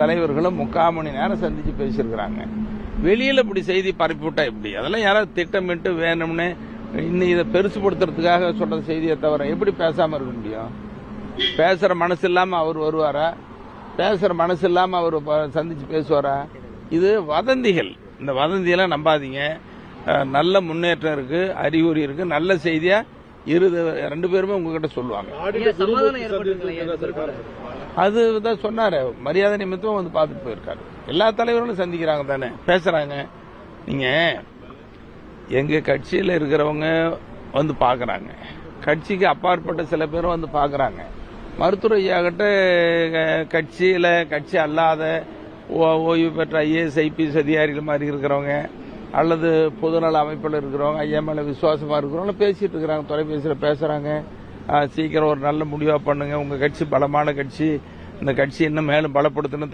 தலைவர்களும் 3/4 மணி நேரம் சந்திச்சு பேசியிருக்கிறாங்க. வெளியில இப்படி செய்தி பரப்பிவிட்டா எப்படி? அதெல்லாம் யாராவது திட்டமிட்டு வேணும்னு இன்னும் இதை பெருசுபடுத்துறதுக்காக சொல்ற செய்தியை தவிர எப்படி பேசாம இருக்க முடியும்? பேசுற மனசு இல்லாம அவர் வருவாரா? பேசுற மனசு இல்லாம அவர் சந்திச்சு பேசுவாரா? இது வதந்திகள். இந்த வதந்தியெல்லாம் நம்பாதீங்க. நல்ல முன்னேற்றம் இருக்கு, அறிகுறி இருக்கு, நல்ல செய்தியா ரெண்டு பேருமே உங்ககிட்ட சொல்லுவாங்க. அதுதான் சொன்னாரு, மரியாதை நிமித்தம் வந்து பார்த்துட்டு போயிருக்காரு. எல்லா தலைவர்களும் சந்திக்கிறாங்க தானே, பேசுறாங்க. நீங்க எங்க கட்சியில் இருக்கிறவங்க வந்து பாக்குறாங்க, கட்சிக்கு அப்பாற்பட்ட சில பேரும் வந்து பாக்குறாங்க. மருத்துவர் ஐயாகிட்ட கட்சியில கட்சி அல்லாத ஓய்வு பெற்ற IAS IPS அதிகாரிகள் மாதிரி இருக்கிறவங்க அல்லது பொதுநல அமைப்பில் இருக்கிறவங்க ஐயா மேல விசுவாசமா இருக்கிறவங்க பேசிட்டு இருக்கிறாங்க, தொலைபேசியில் பேசுறாங்க. சீக்கிரம் ஒரு நல்ல முடிவா பண்ணுங்க, உங்க கட்சி பலமான கட்சி, இந்த கட்சி இன்னும் மேலும் பலப்படுத்தணும்.